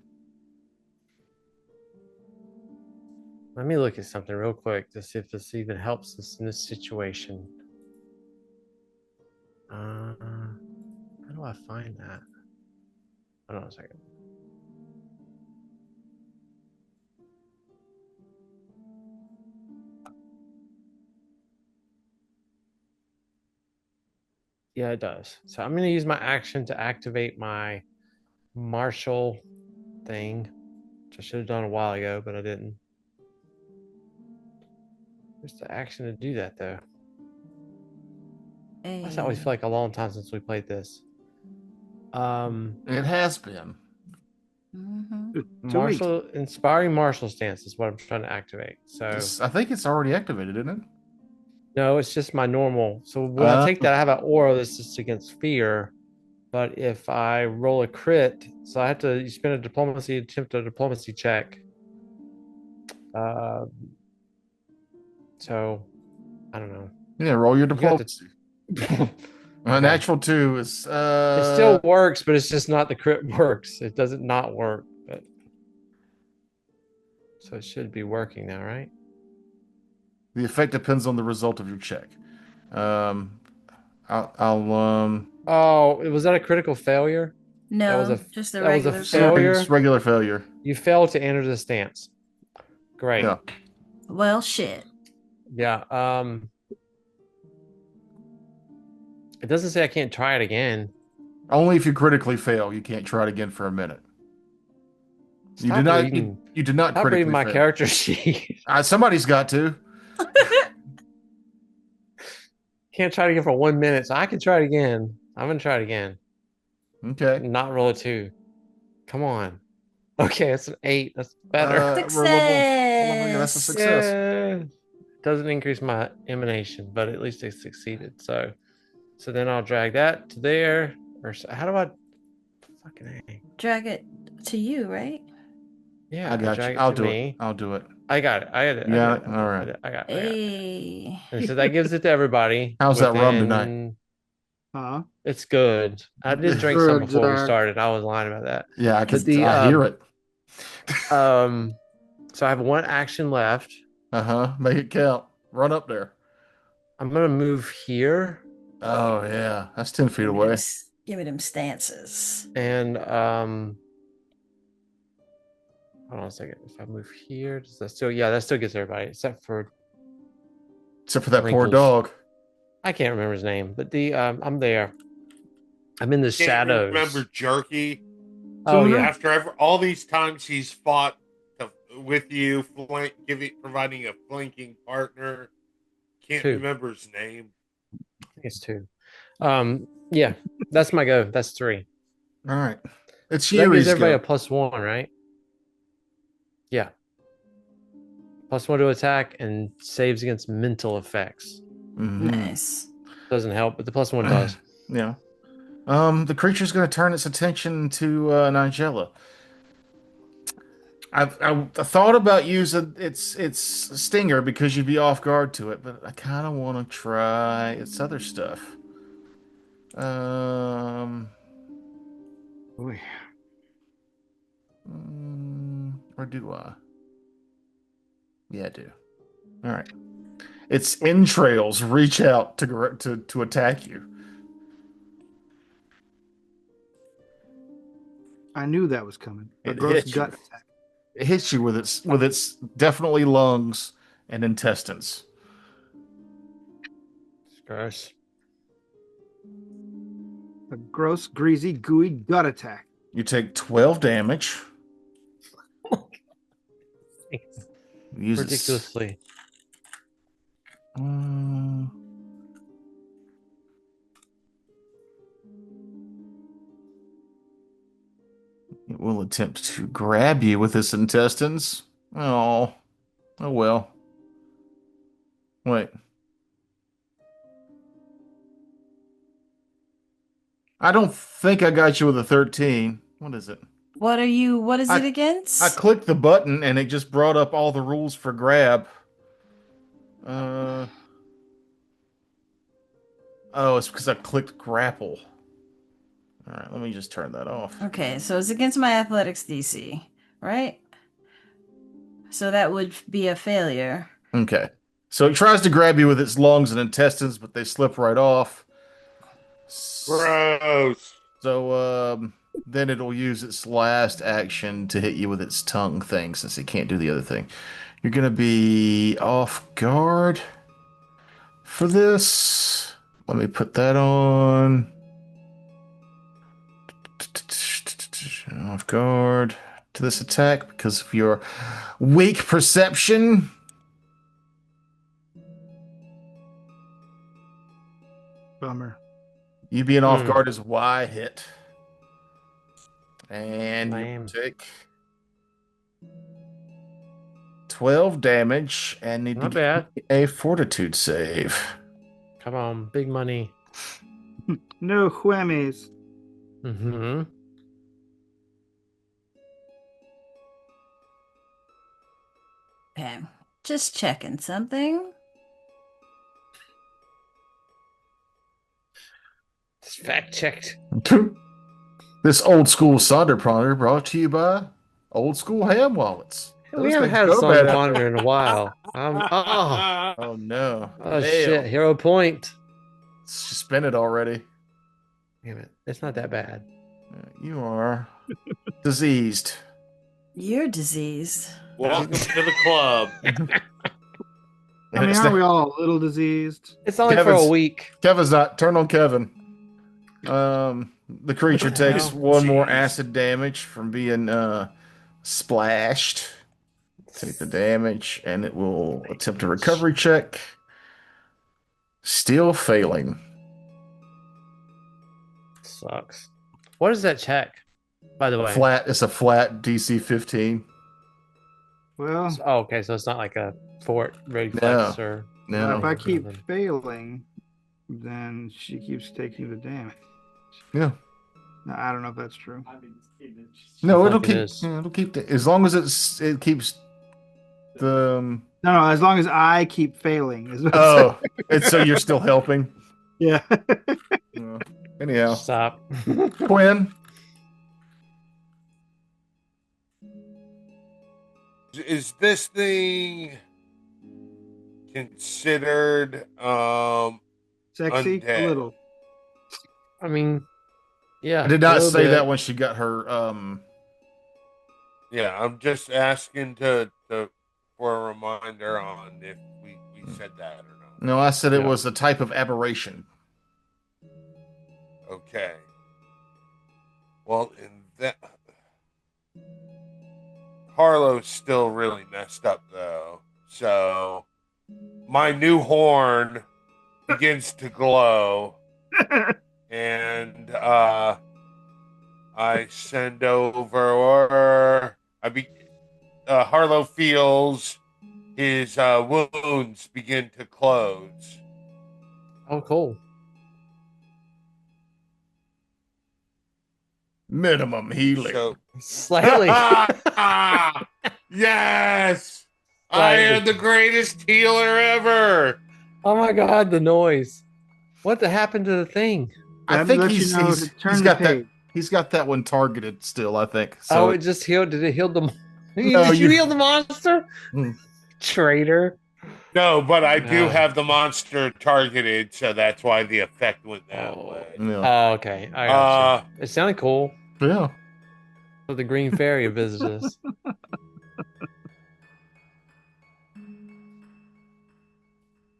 let me look at something real quick to see if this even helps us in this situation. How do I find that? Hold on a second. Yeah, it does. So I'm going to use my action to activate my martial thing, which I should have done a while ago, but I didn't. Where's the action to do that, though? I always feel like a long time since we played this. It has been. Mhm. 2 weeks. Inspiring martial stance is what I'm trying to activate. So I think it's already activated, isn't it? No, it's just my normal. So when I take that, I have an aura that's just against fear. But if I roll a crit, so I have to you spend a diplomacy, attempt a diplomacy check. Uh, so I don't know. Yeah, roll your You got diplomacy. to. A Okay. natural 2 is It still works, but it's just not the crit works. It doesn't not work. But so it should be working now, right? the effect depends on the result of your check. Um, I'll Oh, was that a critical failure? That was No, a just a that was a regular failure. it's regular failure. You failed to enter the stance. Great. Yeah. Well, shit. Yeah. It doesn't say I can't try it again. Only if you critically fail, you can't try it again for a minute. You Stop did not. reading. You did not Stop reading critically my fail. character sheet. Somebody's got to. Can't try it again for 1 minute, so I can try it again. I'm gonna try it again. Okay. Not roll a 2. Come on. Okay, it's an 8. That's better. We're level. Yeah, that's a Success. success. Yeah. Doesn't increase my emanation, but at least they succeeded. So then I'll drag that to there. How do I fucking A? Drag it to you, right? Yeah, I got you. drag it I'll to do me. it. I'll do it. I got it. I got it. You I got got it? All right. I got it. Hey. And so that gives it to everybody. How's that rum tonight? Huh? It's good. I did drink some Good, before we Jack. started. I was lying about that. Yeah, I can. But the I hear it. So I have one action left. Make it count. Run up there. I'm gonna move here. Oh yeah, that's 10 feet away. Give me them stances. And hold on a second. If I move here, does that still that still gets everybody except for Except for that poor Wrinkles. dog. I can't remember his name, but the I'm there. I'm in the Can't shadows. remember Jerky. Oh Tuna? yeah. After all these times he's fought with you, providing a flanking partner. Can't 2. remember his name. I think it's 2. Yeah, that's my go. That's 3. All right, it's So that gives Yuri's everybody go. a +1, right? Yeah. +1 to attack and saves against mental effects. Mhm. Nice. Doesn't help, but the +1 does. Yeah. The creature's going to turn its attention to Nigella. I thought about using its stinger because you'd be off guard to it, but I kind of want to try its other stuff. Boy. Or do I? Yeah, I do. All right. Its entrails reach out to attack you. I knew that was coming. A It gross hits you. gut attack. It hits you with its definitely lungs and intestines. It's gross. A gross, greasy, gooey gut attack. You take 12 damage. Use its- Ridiculously. It will attempt to grab you with its intestines. Oh well. Wait. I don't think I got you with a 13. What is it? What is it against? I clicked the button and it just brought up all the rules for grab. Oh, it's because I clicked grapple. All right, let me just turn that off. Okay, so it's against my athletics DC, right? So that would be a failure. Okay. So it tries to grab you with its lungs and intestines, but they slip right off. Gross. So then it'll use its last action to hit you with its tongue thing, since it can't do the other thing. You're gonna be off guard for this. Let me put that on. Off guard to this attack because of your weak perception. Bummer. You being off guard is why hit. And Lame. you take 12 damage and need to Not bad. get a fortitude save. Come on, big money. No whammies. Mm-hmm. Okay. Just checking something. It's fact checked. This old school Sonder Ponder brought to you by Old School Ham Wallets. We Those haven't things had a go Sonder bad. Ponder in a while. Oh no. Oh Fail. shit, hero point. Spin it already. Damn it, it's not that bad. You are diseased. You're diseased. Welcome to the club. I mean, aren't we all a little diseased? It's only for a week. Kevin's not. Turn on Kevin. The creature takes hell? one more Jeez. acid damage from being splashed. Take the damage, and it will attempt a recovery check. Still failing. Sucks. What is that check, by the way? Flat. It's a flat DC 15. Well, Oh, okay, so it's not like a fort reflex or No. if I keep nothing. failing, then she keeps taking the damage. Yeah. No, I don't know if that's true. No, I it'll think it keep. is. Yeah, it'll keep. As long as it keeps the. No, as long as I keep failing. Is what I'm Oh, it's so you're still helping. saying. Yeah. Anyhow, Stop. Quinn. Is this thing considered Sexy? Undead. A little. I mean, yeah. I did a not little say bit. that when she got her. Yeah, I'm just asking to for a reminder on if we said that or not. No, I said it Yeah. was a type of aberration. Okay. Well, in that Harlow's still really messed up though. So my new horn begins to glow and I send over Harlow feels his wounds begin to close. Oh, cool. Minimum healing. So Slightly. yes, I am the greatest healer ever. Oh my god, the noise. What happened to the thing? I That think lets you he's know he's, to turn he's the got that. page. He's got that one targeted still. I think. Oh, So it just healed. Did it heal the? No, Did you you- heal the monster? Hmm. Traitor. No, but I do No. have the monster targeted, so that's why the effect went that Oh. way. yeah. Oh, okay. I got you. It sounded cool. Yeah. For the Green Fairy visited us.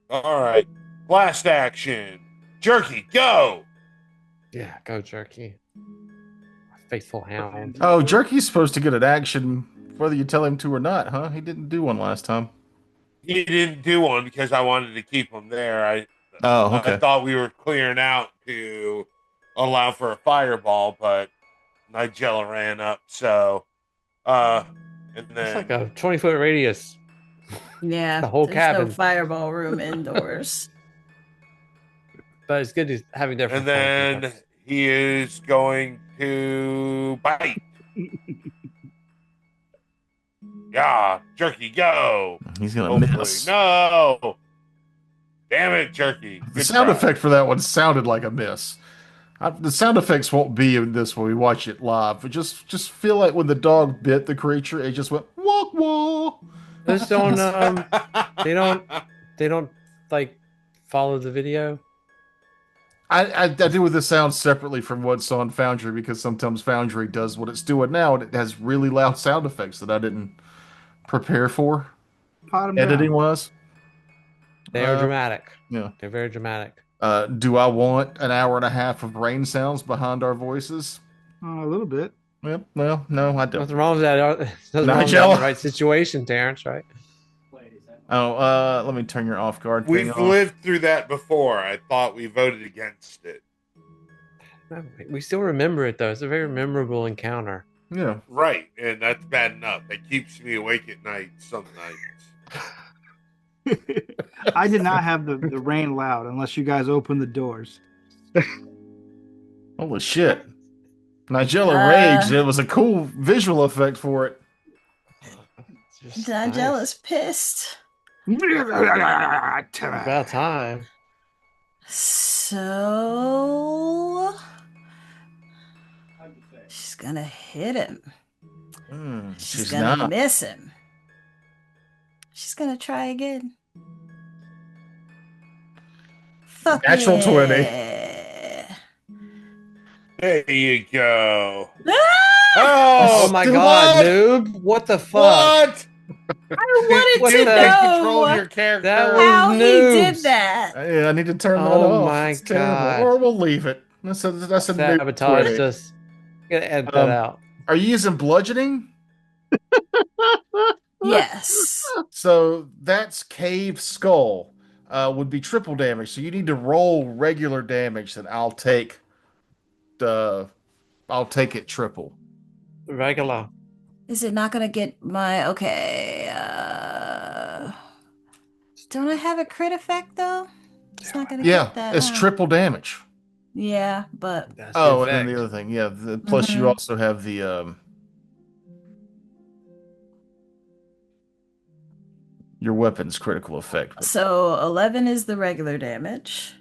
All right, blast action, Jerky, go. Yeah, go Jerky. Faithful hound. Oh, Jerky's supposed to get an action whether you tell him to or not, huh? He didn't do one last time. He didn't do one because I wanted to keep him there. I thought we were clearing out to allow for a fireball, but Nigella ran up. So, and It's then like a 20-foot radius. Yeah. The whole there's cabin. no fireball room indoors. But it's good to having different. and then he is going to bite. Yeah, Jerky, go. He's gonna Hopefully, miss. no. Damn it, Jerky. The Good sound try. effect for that one sounded like a miss. The sound effects won't be in this when we watch it live. But just feel like when the dog bit the creature, it just went walk walk. Those don't. They don't like follow the video. I do with the sound separately from what's on Foundry because sometimes Foundry does what it's doing now and it has really loud sound effects that I didn't prepare for Pot 'em editing down. wise. They are dramatic. Yeah. They're very dramatic. Do I want an hour and a half of rain sounds behind our voices? A little bit. Well, no, I don't. Nothing wrong with that. Nothing wrong with that in Nigella. the right situation, Terrence. Right? Oh, let me turn your off guard thing We've off. lived through that before. I thought we voted against it. We still remember it though. It's a very memorable encounter. Yeah. Right, and that's bad enough. That keeps me awake at night some nights. I did not have the rain loud unless you guys opened the doors. Holy shit. Nigella raged. Uh, It was a cool visual effect for it. It's just Nigella's nice. pissed. About time. So she's gonna hit him. She's gonna not. miss him. She's gonna try again. Fuck Natural 20. yeah. There you go. Oh Oh my Dude, god, what? noob! What the fuck? What? I wanted What to the- Take control of know your character. That was how he did noobs. that. Yeah, I need to turn that Oh off. my It's terrible. God. Or we'll leave it. That's a new Sabotaged 20. us. Gotta edit that out. Are you using bludgeoning? Yes. So that's cave skull. Would be triple damage. So you need to roll regular damage, and I'll take it triple. Regular. Is it not gonna get my okay? Don't I have a crit effect though? It's not gonna Yeah, get that. it's triple damage. Yeah, but That's Oh, the and then the effect. other thing, yeah. Plus, you Mhm. also have the your weapon's critical effect, so 11 is the regular damage.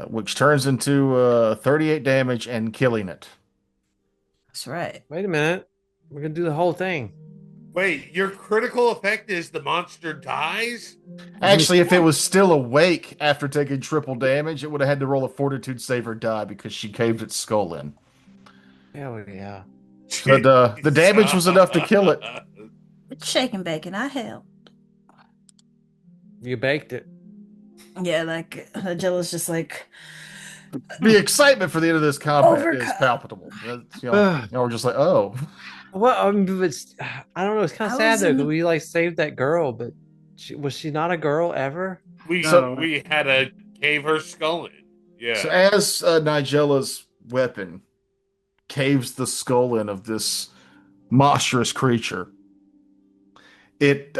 which turns into 38 damage and killing it. That's right. Wait a minute. We're gonna do the whole thing. Wait, your critical effect is the monster dies? Actually, if it was still awake after taking triple damage, it would have had to roll a fortitude save or die because she caved its skull in. Hell yeah. But the damage was enough to kill it. It's shake and bake, and I help. You baked it. Yeah, like Jilla's just like The excitement for the end of this combat is Overcome. palpable. We're just like, oh. Well, it's I don't know. It's kind I of sad was though in- because we like saved that girl, but was she not a girl ever? We No. we had to cave her skull in. Yeah. So as Nigella's weapon caves the skull in of this monstrous creature, it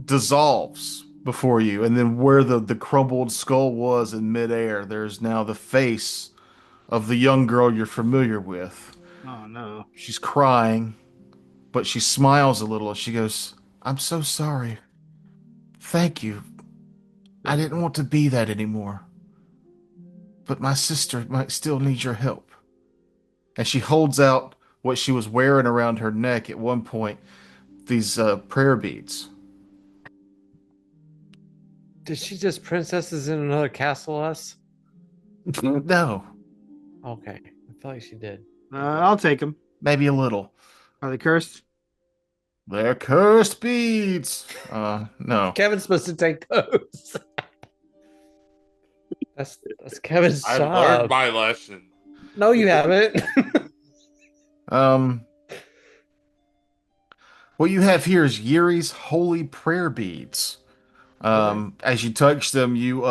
dissolves before you, and then where the crumbled skull was in midair, there's now the face of the young girl you're familiar with. Oh no. She's crying, but she smiles a little and she goes, "I'm so sorry. Thank you. I didn't want to be that anymore. But my sister might still need your help." And she holds out what she was wearing around her neck at one point, these prayer beads. Did she just princesses in another castle us? No, Okay, I feel like she did. I'll take them. maybe a little. Are they cursed? They're cursed beads. No. Kevin's supposed to take those. That's Kevin's I job. learned my lesson. No, you haven't. What you have here is Yuri's holy prayer beads. As you touch them, you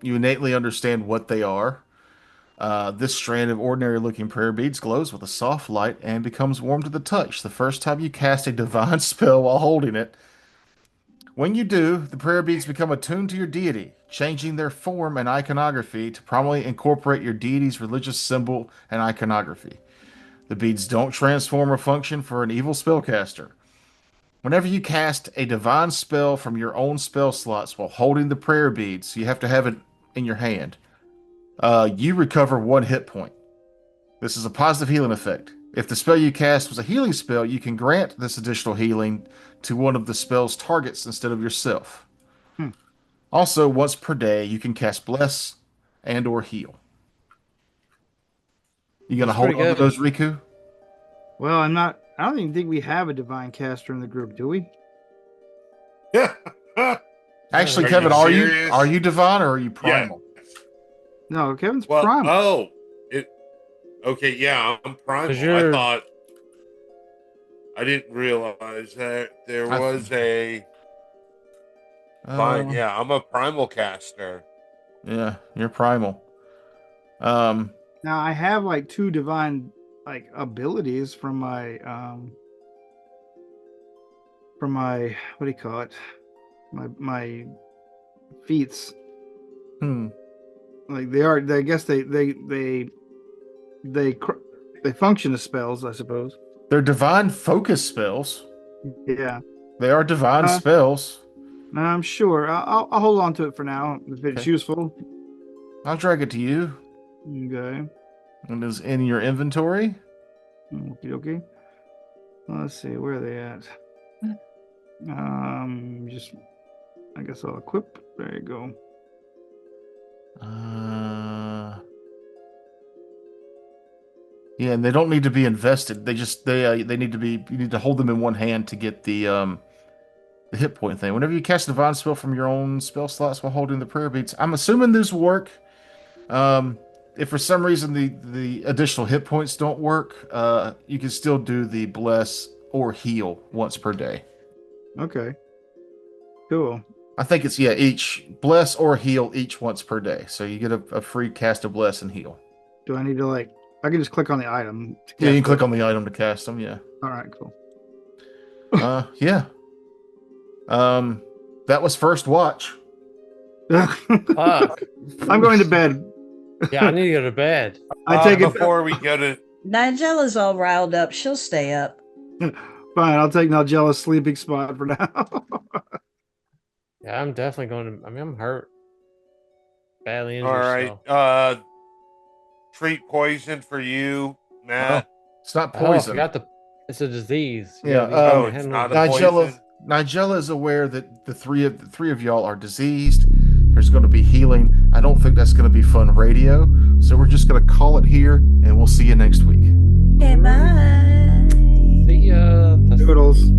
innately understand what they are. This strand of ordinary-looking prayer beads glows with a soft light and becomes warm to the touch the first time you cast a divine spell while holding it. When you do, the prayer beads become attuned to your deity, changing their form and iconography to prominently incorporate your deity's religious symbol and iconography. The beads don't transform or function for an evil spellcaster. Whenever you cast a divine spell from your own spell slots while holding the prayer beads, you have to have it in your hand. You recover 1 hit point. This is a positive healing effect. If the spell you cast was a healing spell, you can grant this additional healing to one of the spell's targets instead of yourself. Also, once per day, you can cast Bless and or Heal. You gonna That's hold pretty on to good. those, Riku? Well, I'm not. I don't even think we have a divine caster in the group, do we? Actually, Are Kevin, you are serious? you divine or are you primal? No, Kevin's Well, primal. okay, yeah, I'm primal. 'Cause you're- I didn't realize that there I- was a. Fine, yeah, I'm a primal caster. Yeah, you're primal. Now I have like 2 divine like abilities from my what do you call it? My feats. Like they are. I guess they function as spells, I suppose. They're divine focus spells. Yeah. They are divine spells. I'm sure. I'll hold on to it for now if it's useful. I'll drag it to you. Okay. It is in your inventory. Okay. Let's see, where are they at? Just I guess I'll equip. There you go. Yeah, and they don't need to be invested. They need to be. You need to hold them in one hand to get the hit point thing. Whenever you cast a divine spell from your own spell slots while holding the prayer beads, I'm assuming these work. If for some reason the additional hit points don't work, you can still do the bless or heal once per day. Okay. Cool. I think it's each bless or heal each once per day. So you get a free cast of bless and heal. Do I need to I can just click on the item. Yeah, you can click on the item to cast them. Yeah. All right. Cool. Yeah. That was first watch. Fuck. I'm going to bed. Yeah, I need to go to bed. I take it before we go to. Nigela's all riled up. She'll stay up. Fine. I'll take Nigela's sleeping spot for now. Yeah, I'm definitely going to. I mean, I'm hurt. Badly injured. All right. So. Treat poison for you, Matt. It's not Oh, I poison. forgot it's a disease. Yeah, it's not a poison. Nigella is aware that the three of y'all are diseased. There's going to be healing. I don't think that's going to be fun radio, so we're just going to call it here, and we'll see you next week. Okay, bye. See ya. Doodles.